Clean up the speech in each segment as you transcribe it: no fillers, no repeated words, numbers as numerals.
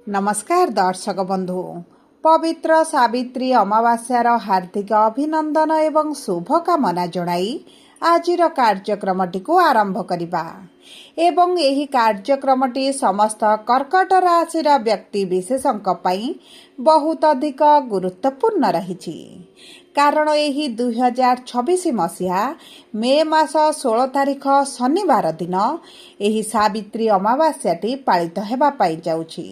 नमस्कार दर्शक बंधु। पवित्र सावित्री अमावास्यार हार्दिक अभिनंदन एवं शुभकामना जणाई आजिर कार्यक्रमटी को आरंभ करिबा एवं एही कार्यक्रमटी समस्त कर्कट राशि व्यक्ति विशेषंक पई बहुत अधिक गुरुत्वपूर्ण रहिछि। कारण यही 2026 मसीहा मे मास 16 तारिख शनिवार दिन यही सावित्री अमावास्याटी पालित हेबा पाई जाउछि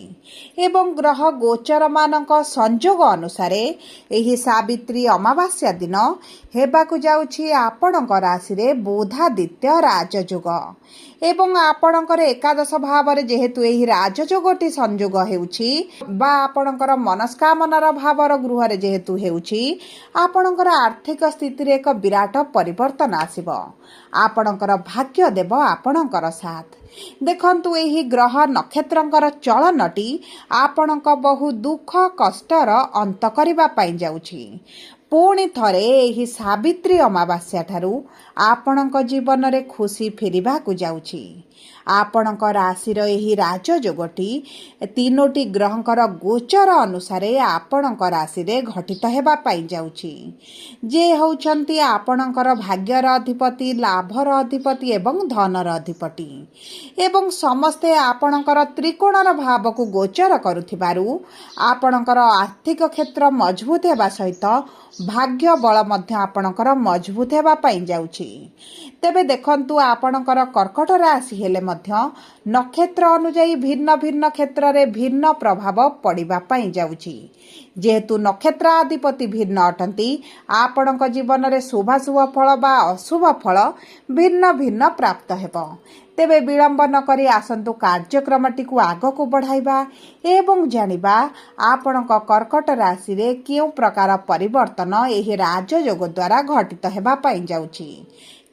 एवं ग्रह गोचर मानक संजोग अनुसार यही सावित्री अमावास्या दिन हेबाकु जाउछि आपणक राशि रे बुधादित्य राजयोग एवं आपणकर एकादश भाव जेहेतु यही राजयोगटी संजोग हेउछि बा आपणकर मनस्कामनार भावर गृह जेहेतु हेउछि आपणकर आर्थिक स्थिति रे एक विराट परिवर्तन आसिबो। आपणकर भाग्य देव आपणकर साथ। देखंतु एही ग्रह नक्षत्रंकर चलनटी आपणक बहु दुख कष्टर अंत करिबा पाई जाउछि। पुणी थरे एही सावित्री अमावास्या ठारू आपणक जीवन रे खुशी फेरिबाकु जाउछि। आपणक राशि एही राजयोगटी तीनोटी ग्रहंकर गोचर अनुसार आपणक राशि रे घटित हेबा पाई जाउछि। जे होउछंती आपणकर भाग्यर अधिपति, लाभर अधिपति एवं धनर अधिपति एवं समस्ते आपणकर त्रिकोणर भाव को गोचर करुथिबारु आपणकर आर्थिक क्षेत्र मजबूत हेबा सहित भाग्य बल मध्य आपणकर मजबूत हेबा पाई जाउछि। तेबे देखंतु आपणकर कर्कट राशि हेले मध्य नक्षत्र अनुଯାୟୀ भिन्न भिन्न क्षेत्र रे भिन्न प्रभाव पड़िबा पाई जाउछि। जेहेतु नक्षत्राधिपति भिन्न अटंती आपणक जीवन रे शुभाशुभ फल बा अशुभ फल भिन्न भिन्न प्राप्त हेबो। तेबे विलंब न करी आसंतु कार्यक्रमटी को आग को बढ़ाइबा एवं जानिबा आपणक कर्कट राशि रे केउ प्रकार परिवर्तन एही राजयोग द्वारा घटित हेबा पाई जाउछि।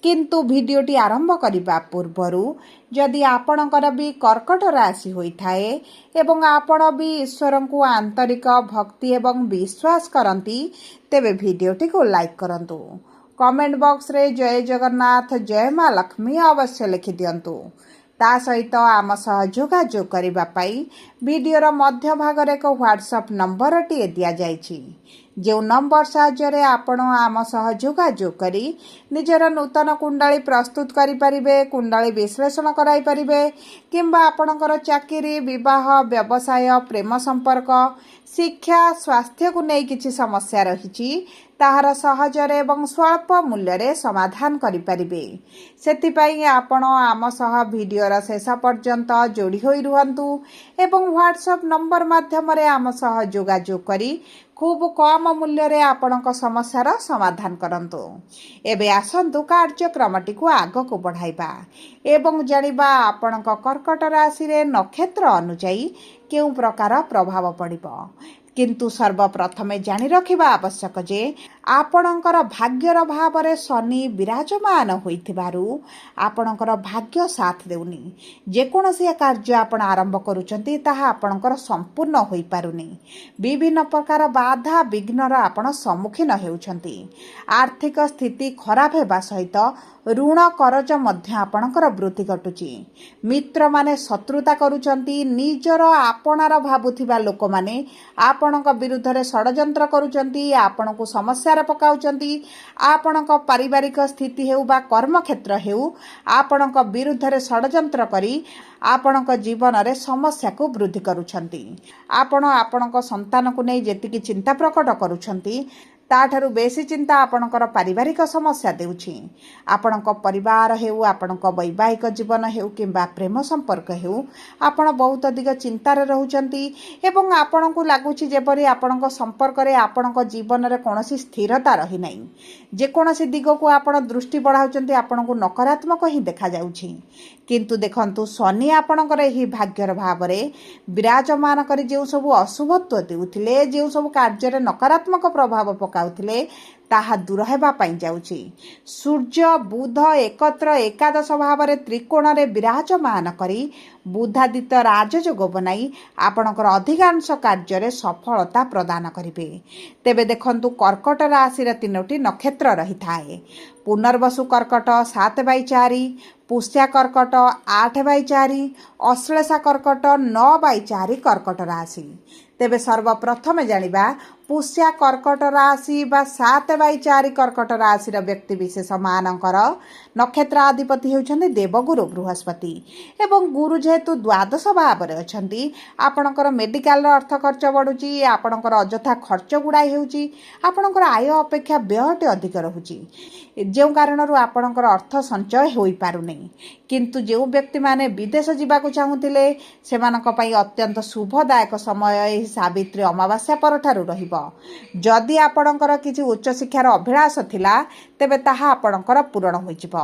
किंतु भिडियोटी आरंभ करिबा पूर्वरु जदि आपणकर भी कर्कट राशि होइथाए एवं आपण भी ईश्वर को आंतरिक भक्ति एवं विश्वास करंती तेबे भिडियोटी को लाइक करंतु। कमेंट बॉक्स रे जय जगन्नाथ जय मां लक्ष्मी अवश्य लिखि दियंतु। ता सहित आम सह जोगाजोग करिबा पाई वीडियोर मध्य भाग रे एक व्हाट्सएप नंबर टी दिया जाइछि। जो नंबर साहाय्य आपण आम सह जोगाजोग करी निजर नूतन कुंडली प्रस्तुत करि परिबे, कुंडली विश्लेषण कराई परिबे किंबा आपणकर चाकरी, विवाह, व्यवसाय, प्रेम संपर्क, शिक्षा, स्वास्थ्य को नहीं किछि समस्या रहिछि ताहार सहजरे एवं स्वल्प मूल्य समाधान करि परिबे। सेतिपई आपण आम सह वीडियोर शेष पर्यंत जोड़ी होई रुहंतु एवं व्हाट्सएप नंबर माध्यम रे आम सह जोगाजोग करी खूब कम मूल्य रे आपणक समस्यार समाधान करंतु। एबे आसंतु कार्यक्रमटी को आग को बढ़ाइबा एवं जानिबा आपणक कर्कट राशि रे नक्षत्र अनुଯାୟୀ केउ प्रकार प्रभाव पड़िबो। किंतु सर्वप्रथमे जानि रखिबा आवश्यक जे आपणकर भाग्यर भाव रे शनि विराजमान होइथिबारु आपणकर भाग्य साथ देउनी। जेकोनोसी कार्य आपण आरंभ करूचंती ताहा आपणकर संपूर्ण होई पारुनी। विभिन्न प्रकार बाधा विघ्नर आपण सम्मुखीन हेउछंती। आर्थिक स्थिति खराब हेबा सहित ऋण करज मध्य आपणकर वृद्धि घटुची। मित्र माने शत्रुता करूचंती। निजर आपणार भाबुथिबा लोक माने आपणक विरुद्ध रे षडयंत्र करूचंती, आपणको समस्या रे पकाउचंती। आपणक पारिवारिक स्थिति हेउ बा कर्म क्षेत्र हेउ आपणक विरुद्ध रे षडयंत्र करी आपणक जीवन रे समस्या को वृद्धि करूछंती। आपण आपणक संतान को नै जेतिकी चिंता प्रकट करूछंती ताठारु बेसी चिंता आपणकर पारिवारिक समस्या देउछि। आपणक परिवार हेउ, आपणक वैवाहिक जीवन हेउ किंबा प्रेम संपर्क हेउ आपण बहुत अधिक चिंतार रहउचंती एवं आपणको लागुछि जेपरि आपणक संपर्क रे आपणक जीवन रे कोनोसी स्थिरता रहि नै। जे कोनोसी दिग को आपण दृष्टि बढ़ाउचंती आपणको नकारात्मक ही देखा जाउछि। किंतु देखंतु शनि आपणकर ही भाग्यर भाव रे विराजमान करी जे सब अशुभत्व देउथिले, जे सब कार्य रे नकारात्मक प्रभाव पकाउथिले ତାହା ଦୂର ହେବା ପାଇଁ ଯାଉଛି। ସୂର୍ଯ୍ୟ ବୁଧ ଏକତ୍ର ଏକାଦଶ ଭାବରେ ତ୍ରିକୋଣରେ ବିରାଜମାନ କରି ବୁଧାଦିତ୍ୟ ରାଜଯୋଗ ବନାଇ ଆପଣଙ୍କର ଅଧିକାଂଶ କାର୍ଯ୍ୟରେ ସଫଳତା ପ୍ରଦାନ କରିବେ। ତେବେ ଦେଖନ୍ତୁ, କର୍କଟ ରାଶିର 3ଟି ନକ୍ଷତ୍ର ରହିଥାଏ। ପୁନର୍ବସୁ କର୍କଟ 7/4, ପୁଷ୍ୟା କର୍କଟ 8/4, ଅଶ୍ଳେଷା କର୍କଟ 9/4 କର୍କଟ ରାଶି। ତେବେ ସର୍ବପ୍ରଥମେ ଜାଣିବା ପୁଷ୍ୟା କର୍କଟ ରାଶି ବା 7/4 କର୍କଟ ରାଶିର ବ୍ୟକ୍ତିବିଶେଷ ମାନଙ୍କର ନକ୍ଷତ୍ରାଧିପତି ହେଉଛନ୍ତି ଦେବଗୁରୁ ବୃହସ୍ପତି। ଏବଂ ଗୁରୁ ଯେହେତୁ ଦ୍ୱାଦଶ ଭାବରେ ଅଛନ୍ତି, ଆପଣଙ୍କର ମେଡ଼ିକାଲର ଅର୍ଥ ଖର୍ଚ୍ଚ ବଢ଼ୁଛି, ଆପଣଙ୍କର ଅଯଥା ଖର୍ଚ୍ଚ ଗୁଡ଼ାଏ ହେଉଛି, ଆପଣଙ୍କର ଆୟ ଅପେକ୍ଷା ବ୍ୟୟଟି ଅଧିକ ରହୁଛି, ଯେଉଁ କାରଣରୁ ଆପଣଙ୍କର ଅର୍ଥ ସଞ୍ଚୟ ହୋଇପାରୁନି। କିନ୍ତୁ ଯେଉଁ ବ୍ୟକ୍ତିମାନେ ବିଦେଶ ଯିବାକୁ ଚାହୁଁଥିଲେ, ସେମାନଙ୍କ ପାଇଁ ଅତ୍ୟନ୍ତ ଶୁଭଦାୟକ ସମୟ ଏହି ସାବିତ୍ରୀ ଅମାବାସ୍ୟା ପରଠାରୁ ରହିବ। ଯଦି ଆପଣଙ୍କର କିଛି ଉଚ୍ଚଶିକ୍ଷାର ଅଭିଳାଷ ଥିଲା, ତେବେ ତାହା ଆପଣଙ୍କର ପୂରଣ ହୋଇଯିବ।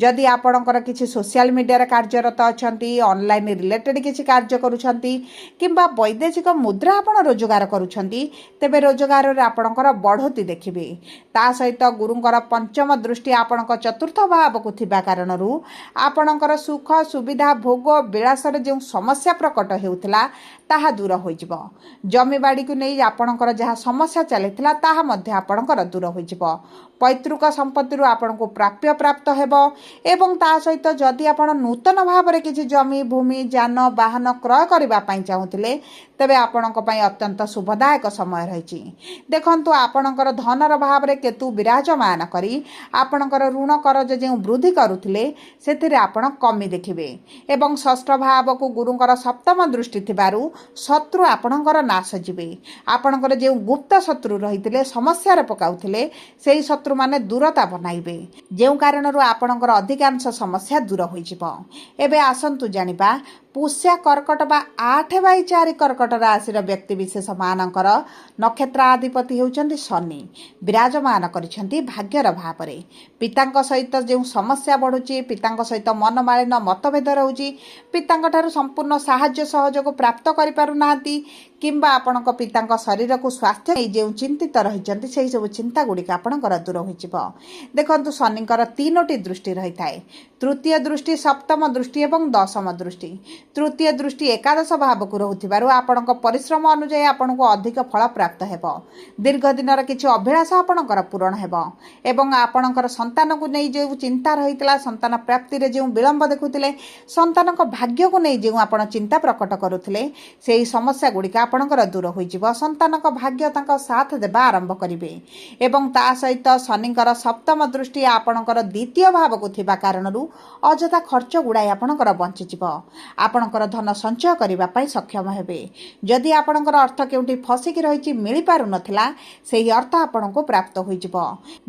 ଯଦି ଆପଣଙ୍କର କିଛି ସୋସିଆଲ ମିଡ଼ିଆରେ କାର୍ଯ୍ୟରତ ଅଛନ୍ତି, ଅନଲାଇନ୍ ରିଲେଟେଡ୍ କିଛି କାର୍ଯ୍ୟ କରୁଛନ୍ତି, କିମ୍ବା ବୈଦେଶିକ ମୁଦ୍ରା ଆପଣ ରୋଜଗାର କରୁଛନ୍ତି, ତେବେ ରୋଜଗାରରେ ଆପଣଙ୍କର ବଢ଼ୋତ୍ତି ଦେଖିବେ। ତା ସହିତ ଗୁରୁଙ୍କର ପଞ୍ଚମ ଦୃଷ୍ଟି ଆପଣଙ୍କ ଚତୁର୍ଥ ଭାବକୁ ଥିବା କାରଣରୁ ଆପଣଙ୍କର ସୁଖ ସୁବିଧା ଭୋଗ ବିଳାସରେ ଯେଉଁ ସମସ୍ୟା ପ୍ରକଟ ହେଉଥିଲା, ତାହା ଦୂର ହୋଇଯିବ। ଜମିବାଡ଼ିକୁ ନେଇ ଆପଣଙ୍କର ଯାହା ସମସ୍ୟା ଚାଲିଥିଲା, ତାହା ମଧ୍ୟ ଆପଣଙ୍କର ଦୂର ହୋଇଯିବ। ପୈତୃକ ସମ୍ପତ୍ତିରୁ ଆପଣଙ୍କୁ ପ୍ରାପ୍ୟ ପ୍ରାପ୍ତ ହେବ। ଏବଂ ତା ସହିତ ଯଦି ଆପଣ ନୂତନ ଭାବରେ କିଛି ଜମି ଭୂମି ଯାନ ବାହନ କ୍ରୟ କରିବା ପାଇଁ ଚାହୁଁଥିଲେ, ତେବେ ଆପଣଙ୍କ ପାଇଁ ଅତ୍ୟନ୍ତ ଶୁଭଦାୟକ ସମୟ ରହିଛି। ଦେଖନ୍ତୁ, ଆପଣଙ୍କର ଧନର ଭାବରେ କେତୁ ବିରାଜମାନ କରି ଆପଣଙ୍କର ଋଣ କରଜ ଯେଉଁ ବୃଦ୍ଧି କରୁଥିଲେ, ସେଥିରେ ଆପଣ କମି ଦେଖିବେ। ଏବଂ ଷଷ୍ଠ ଭାବକୁ ଗୁରୁଙ୍କର ସପ୍ତମ ଦୃଷ୍ଟି ଥିବାରୁ ଶତ୍ରୁ ଆପଣଙ୍କର ନାଶ ଯିବେ। ଆପଣଙ୍କର ଯେଉଁ ଗୁପ୍ତ ଶତ୍ରୁ ରହିଥିଲେ, ସମସ୍ୟାରେ ପକାଉଥିଲେ, ସେହି ଶତ୍ରୁମାନେ ଦୂରତା ବନାଇବେ, ଯେଉଁ କାରଣରୁ ଆପଣଙ୍କର ଅଧିକାଂଶ ସମସ୍ୟା ଦୂର ହୋଇଯିବ। ଏବେ ଆସନ୍ତୁ ଜାଣିବା ପୁଷ୍ୟା କର୍କଟ ବା 8/4 କର୍କଟ ରାଶିର ବ୍ୟକ୍ତିବିଶେଷ ମାନଙ୍କର ନକ୍ଷତ୍ରାଧିପତି ହେଉଛନ୍ତି ଶନି। ବିରାଜମାନ କରିଛନ୍ତି ଭାଗ୍ୟର ଭାବରେ। ପିତାଙ୍କ ସହିତ ଯେଉଁ ସମସ୍ୟା ବଢ଼ୁଛି, ପିତାଙ୍କ ସହିତ ମନମାଳିନ ମତଭେଦ ରହୁଛି, ପିତାଙ୍କଠାରୁ ସମ୍ପୂର୍ଣ୍ଣ ସାହାଯ୍ୟ ସହଯୋଗ ପ୍ରାପ୍ତ କରିପାରୁନାହାନ୍ତି, କିମ୍ବା ଆପଣଙ୍କ ପିତାଙ୍କ ଶରୀରକୁ ସ୍ୱାସ୍ଥ୍ୟ ନେଇ ଯେଉଁ ଚିନ୍ତିତ ରହିଛନ୍ତି, ସେହିସବୁ ଚିନ୍ତା ଗୁଡ଼ିକ ଆପଣଙ୍କର ଦୂର ହୋଇଯିବ। ଦେଖନ୍ତୁ, ଶନିଙ୍କର 3ଟି ଦୃଷ୍ଟି ରହିଥାଏ। ତୃତୀୟ ଦୃଷ୍ଟି, ସପ୍ତମ ଦୃଷ୍ଟି ଏବଂ ଦଶମ ଦୃଷ୍ଟି। ତୃତୀୟ ଦୃଷ୍ଟି ଏକାଦଶ ଭାବକୁ ରହୁଥିବାରୁ ଆପଣଙ୍କ ପରିଶ୍ରମ ଅନୁଯାୟୀ ଆପଣଙ୍କୁ ଅଧିକ ଫଳ ପ୍ରାପ୍ତ ହେବ। ଦୀର୍ଘ ଦିନର କିଛି ଅଭିଳାଷ ଆପଣଙ୍କର ପୂରଣ ହେବ। ଏବଂ ଆପଣଙ୍କର ସନ୍ତାନକୁ ନେଇ ଯେଉଁ ଚିନ୍ତା ରହିଥିଲା, ସନ୍ତାନ ପ୍ରାପ୍ତିରେ ଯେଉଁ ବିଳମ୍ବ ଦେଖୁଥିଲେ, ସନ୍ତାନଙ୍କ ଭାଗ୍ୟକୁ ନେଇ ଯେଉଁ ଆପଣ ଚିନ୍ତା ପ୍ରକଟ କରୁଥିଲେ, ସେହି ସମସ୍ୟା ଗୁଡ଼ିକ ଆପଣଙ୍କର ଦୂର ହୋଇଯିବ। ସନ୍ତାନଙ୍କ ଭାଗ୍ୟ ତାଙ୍କ ସାଥ ଦେବା ଆରମ୍ଭ କରିବେ। ଏବଂ ତା ସହିତ ଶନିଙ୍କର ସପ୍ତମ ଦୃଷ୍ଟି ଆପଣଙ୍କର ଦ୍ୱିତୀୟ ଭାବକୁ ଥିବା କାରଣରୁ ଅଯଥା ଖର୍ଚ୍ଚ ଗୁଡ଼ାଏ ଆପଣଙ୍କର ବଞ୍ଚିଯିବ। ଆପଣଙ୍କର ଧନ ସଞ୍ଚୟ କରିବା ପାଇଁ ସକ୍ଷମ ହେବେ। ଯଦି ଆପଣଙ୍କର ଅର୍ଥ କେଉଁଠି ଫସିକି ରହିଛି, ମିଳିପାରୁନଥିଲା, ସେହି ଅର୍ଥ ଆପଣଙ୍କୁ ପ୍ରାପ୍ତ ହୋଇଯିବ।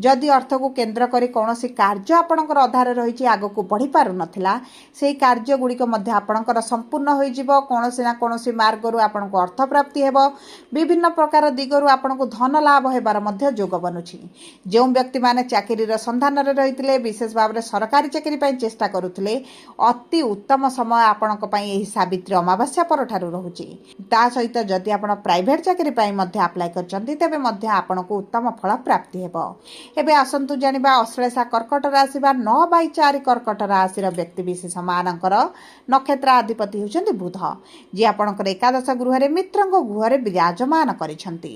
ଯଦି ଅର୍ଥକୁ କେନ୍ଦ୍ର କରି କୌଣସି କାର୍ଯ୍ୟ ଆପଣଙ୍କର ଅଧାରେ ରହିଛି, ଆଗକୁ ବଢ଼ିପାରୁନଥିଲା, ସେହି କାର୍ଯ୍ୟ ଗୁଡ଼ିକ ମଧ୍ୟ ଆପଣଙ୍କର ସମ୍ପୂର୍ଣ୍ଣ ହୋଇଯିବ। କୌଣସି ନା କୌଣସି ମାର୍ଗରୁ ଆପଣଙ୍କୁ ଅର୍ଥ ପ୍ରାପ୍ତି ହେବ। ବିଭିନ୍ନ ପ୍ରକାର ଦିଗରୁ ଆପଣଙ୍କୁ ଧନ ଲାଭ ହେବାର ମଧ୍ୟ ଯୋଗ ବନୁଛି। ଯେଉଁ ବ୍ୟକ୍ତିମାନେ ଚାକିରିର ସନ୍ଧାନରେ ରହିଥିଲେ, ବିଶେଷ ଭାବରେ ସରକାରୀ ଚାକିରି ପାଇଁ ଚେଷ୍ଟା କରୁଥିଲେ, ଅତି ଉତ୍ତମ ସମୟ ଆପଣଙ୍କ ପାଇଁ ଏହି ସାବିତ୍ରୀ ଅମାବାସ୍ୟା ପରଠାରୁ ରହୁଛି। ତା ସହିତ ଯଦି ଆପଣ ପ୍ରାଇଭେଟ୍ ଚାକିରି ପାଇଁ ମଧ୍ୟ ଆପ୍ଲାଏ କରିଛନ୍ତି, ତେବେ ମଧ୍ୟ ଆପଣଙ୍କୁ ଉତ୍ତମ ଫଳ ପ୍ରାପ୍ତି ହେବ। ଏବେ ଆସନ୍ତୁ ଜାଣିବା ଅଶ୍ଳେଷା କର୍କଟ ରାଶି ବା 9/4 କର୍କଟ ରାଶିର ବ୍ୟକ୍ତିବିଶେଷ ମାନଙ୍କର ନକ୍ଷତ୍ରାଧିପତି ହେଉଛନ୍ତି ବୁଧ, ଯିଏ ଆପଣଙ୍କର ଏକାଦଶ ଗୃହରେ ମିତ୍ରଙ୍କ ଗୃହରେ ବିରାଜମାନ କରିଛନ୍ତି,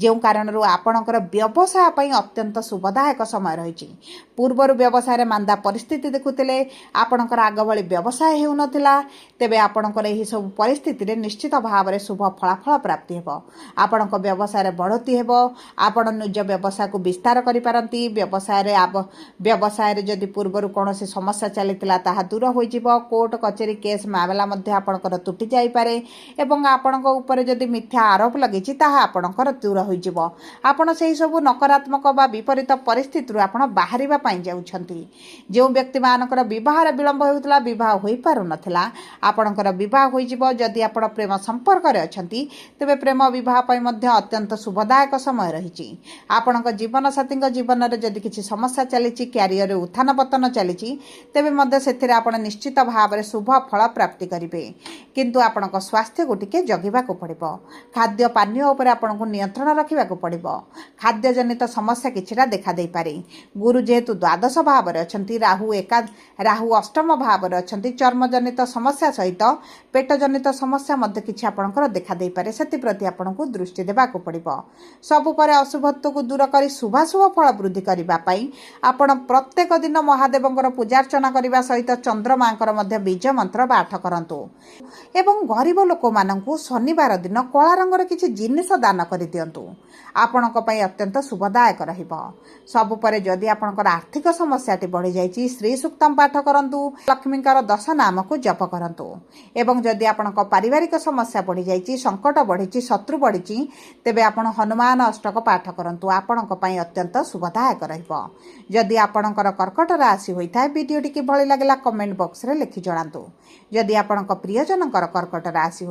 ଯେଉଁ କାରଣରୁ ଆପଣଙ୍କର ବ୍ୟବସାୟ ପାଇଁ ଅତ୍ୟନ୍ତ ଶୁଭଦାୟକ ସମୟ ରହିଛି। ପୂର୍ବରୁ ବ୍ୟବସାୟରେ ମାନ୍ଦା ପରିସ୍ଥିତି ଦେଖୁଥିଲେ, ଆପଣଙ୍କର ଆଗ ଭଳି ବ୍ୟବସାୟ ହେଉନଥିଲା, ତେବେ ଆପଣଙ୍କର ଏହିସବୁ ପରିସ୍ଥିତିରେ ନିଶ୍ଚିତ ଭାବରେ ଶୁଭ ଫଳାଫଳ ପ୍ରାପ୍ତି ହେବ। ଆପଣଙ୍କ ବ୍ୟବସାୟରେ ବଢ଼ୋତ୍ତି ହେବ। ଆପଣ ନିଜ ବ୍ୟବସାୟକୁ ବିସ୍ତାର କରିପାରନ୍ତି। ବ୍ୟବସାୟରେ ଯଦି ପୂର୍ବରୁ କୌଣସି ସମସ୍ୟା ଚାଲିଥିଲା, ତାହା ଦୂର ହୋଇଯିବ। କୋର୍ଟ କଚେରୀ କେସ୍ ମାମଲା ମଧ୍ୟ ଆପଣଙ୍କର ତୁଟି ଯାଇପାରେ। ଏବଂ ଆପଣଙ୍କ ଉପରେ ଯଦି ମିଥ୍ୟା ଆରୋପ ଲାଗିଛି, ତାହା ଆପଣଙ୍କର ଦୂର ହୋଇଯିବ। ଆପଣ ସେହିସବୁ ନକାରାତ୍ମକ ବା ବିପରୀତ ପରିସ୍ଥିତିରୁ ଆପଣ ବାହାରିବା ପାଇଁ ଯାଉଛନ୍ତି। ଯେଉଁ ବ୍ୟକ୍ତିମାନେ जोमानकर विवाह विलंब होता विवाह हो पार नाला आपणकर बह हो जदि आप प्रेम संपर्क अच्छी तेरे प्रेम बह अत्यंत शुभदायक समय रही आपण जीवन साथी जीवन में जदि किसी समस्या चली क्यारियर उत्थान पतन चली तेरे से निश्चित भाव में शुभ फल प्राप्ति करेंगे किंतु आपण स्वास्थ्य को टिके जगिबा को पड़िबो खाद्य पानीय उपर आपनको नियंत्रण रखा पड़िबो खाद्य जनित समस्या किछिटा देखा दे पारे गुरु जेहेतु द्वादश भाव में अच्छा राहु अष्टम भाव में अच्छा चर्म जनित समस्या सहित पेट जनित समस्या मध्य किछि आपणकर देखा दे पारे सेति प्रति आपनको दृष्टि देबा को पड़िबो सबु परे अशुभत्व को दूर करी शुभाशुभ फल वृद्धि करबा पई आपण प्रत्येक दिन महादेवंकर पूजार्चना करबा सहित चंद्रमांकर मध्य बीज मंत्र पाठ करंतु एवं गरीब लोक माननकु शनिवार दिन कला रंगर किछि जिनिस दान करि दियंतु आपणक पई अत्यंत शुभदायक रहिबो सबु परे जदि आपणकर आर्थिक समस्या बढ़ी जाइछि श्री सूक्तम पाठ करंतु लक्ष्मीकर 10 नाम को जप करंतु एवं जदि आपणक पारिवारिक समस्या बढ़ी जाइछि संकट बढ़ी शत्रु बढ़ी तेबे आपण हनुमान अष्टक पाठ करंतु आपणक पई अत्यंत शुभदायक रहिबो जदि आपणकर कर्कट राशि होइथाय वीडियोटी किभଳି लागला कमेंट बॉक्स रे लिखि जणांतु जदि आपणक प्रियजनकर कर्कट राशि